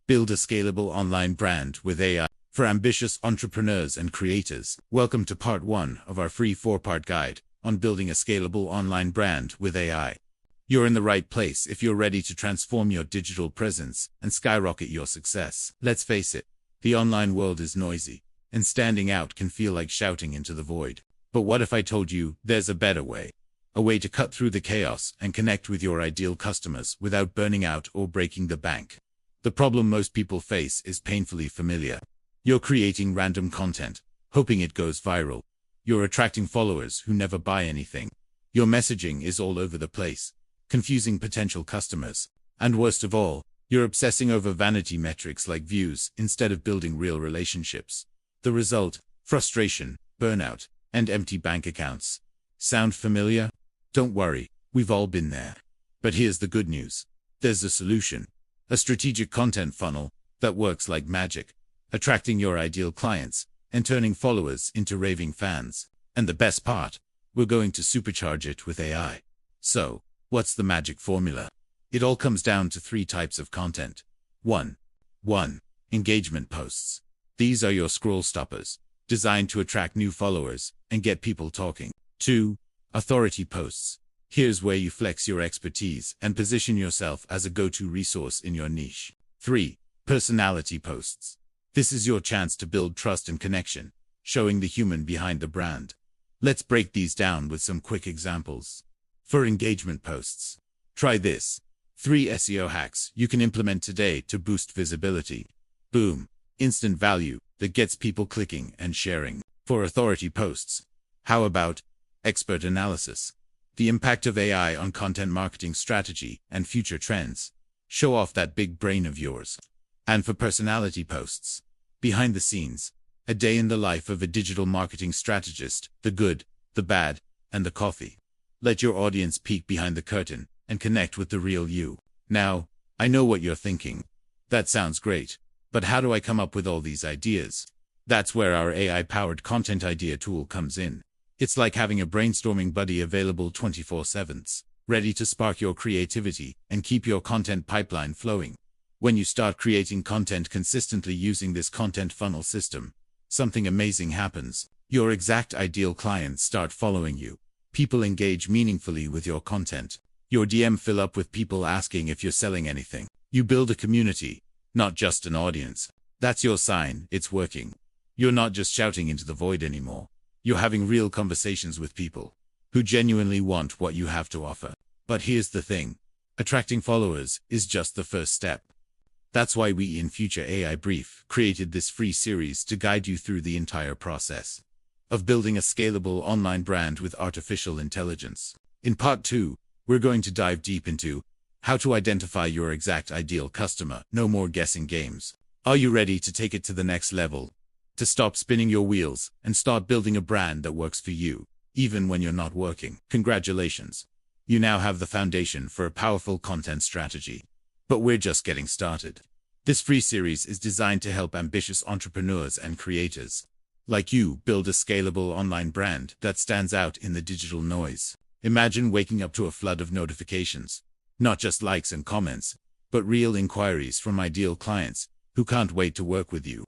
Build a scalable online brand with AI for ambitious entrepreneurs and creators. Welcome to part 1 of our free 4-part guide on building a scalable online brand with AI. You're in the right place if you're ready to transform your digital presence and skyrocket your success. Let's face it, the online world is noisy, and standing out can feel like shouting into the void. But what if I told you there's a better way? A way to cut through the chaos and connect with your ideal customers without burning out or breaking the bank. The problem most people face is painfully familiar. You're creating random content, hoping it goes viral. You're attracting followers who never buy anything. Your messaging is all over the place, confusing potential customers. And worst of all, you're obsessing over vanity metrics like views instead of building real relationships. The result: frustration, burnout, and empty bank accounts. Sound familiar? Don't worry, we've all been there. But here's the good news. There's a solution. A strategic content funnel that works like magic, attracting your ideal clients and turning followers into raving fans. And the best part, we're going to supercharge it with AI. So, what's the magic formula? It all comes down to 3 types of content. 1. Engagement posts. These are your scroll stoppers, designed to attract new followers and get people talking. 2. Authority posts. Here's where you flex your expertise and position yourself as a go-to resource in your niche. 3. Personality posts. This is your chance to build trust and connection, showing the human behind the brand. Let's break these down with some quick examples. For engagement posts, try this. 3 SEO hacks you can implement today to boost visibility. Boom. Instant value that gets people clicking and sharing. For authority posts, how about expert analysis? The impact of AI on content marketing strategy and future trends. Show off that big brain of yours. And for personality posts, behind the scenes, a day in the life of a digital marketing strategist, the good, the bad, and the coffee. Let your audience peek behind the curtain and connect with the real you. Now, I know what you're thinking. That sounds great, but how do I come up with all these ideas? That's where our AI-powered content idea tool comes in. It's like having a brainstorming buddy available 24/7, ready to spark your creativity and keep your content pipeline flowing. When you start creating content consistently using this content funnel system, something amazing happens. Your exact ideal clients start following you. People engage meaningfully with your content. Your DM fill up with people asking if you're selling anything. You build a community, not just an audience. That's your sign it's working. You're not just shouting into the void anymore. You're having real conversations with people who genuinely want what you have to offer. But here's the thing. Attracting followers is just the first step. That's why we in Future AI Brief created this free series to guide you through the entire process of building a scalable online brand with artificial intelligence. In part 2, we're going to dive deep into how to identify your exact ideal customer. No more guessing games. Are you ready to take it to the next level? To stop spinning your wheels and start building a brand that works for you, even when you're not working? Congratulations. You now have the foundation for a powerful content strategy. But we're just getting started. This free series is designed to help ambitious entrepreneurs and creators like you build a scalable online brand that stands out in the digital noise. Imagine waking up to a flood of notifications, not just likes and comments, but real inquiries from ideal clients who can't wait to work with you.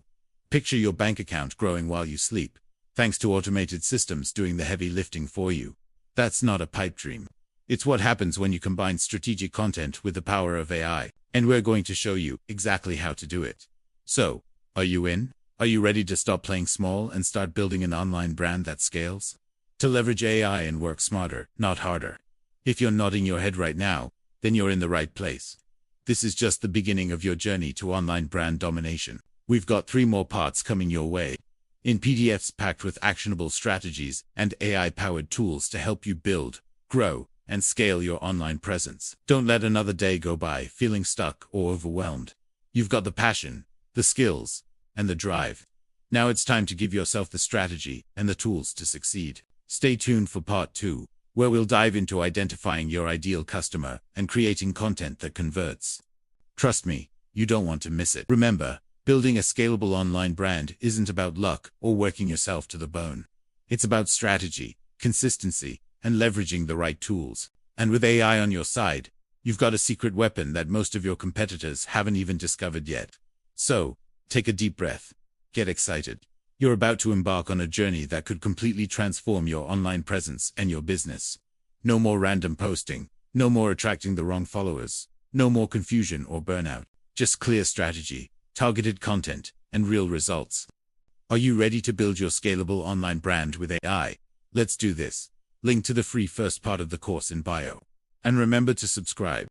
Picture your bank account growing while you sleep, thanks to automated systems doing the heavy lifting for you. That's not a pipe dream. It's what happens when you combine strategic content with the power of AI, and we're going to show you exactly how to do it. So, are you in? Are you ready to stop playing small and start building an online brand that scales? To leverage AI and work smarter, not harder. If you're nodding your head right now, then you're in the right place. This is just the beginning of your journey to online brand domination. We've got 3 more parts coming your way, in PDFs packed with actionable strategies and AI-powered tools to help you build, grow, and scale your online presence. Don't let another day go by feeling stuck or overwhelmed. You've got the passion, the skills, and the drive. Now it's time to give yourself the strategy and the tools to succeed. Stay tuned for part 2, where we'll dive into identifying your ideal customer and creating content that converts. Trust me, you don't want to miss it. Remember, building a scalable online brand isn't about luck or working yourself to the bone. It's about strategy, consistency, and leveraging the right tools. And with AI on your side, you've got a secret weapon that most of your competitors haven't even discovered yet. So, take a deep breath. Get excited. You're about to embark on a journey that could completely transform your online presence and your business. No more random posting. No more attracting the wrong followers. No more confusion or burnout. Just clear strategy, targeted content, and real results. Are you ready to build your scalable online brand with AI? Let's do this. Link to the free first part of the course in bio. And remember to subscribe.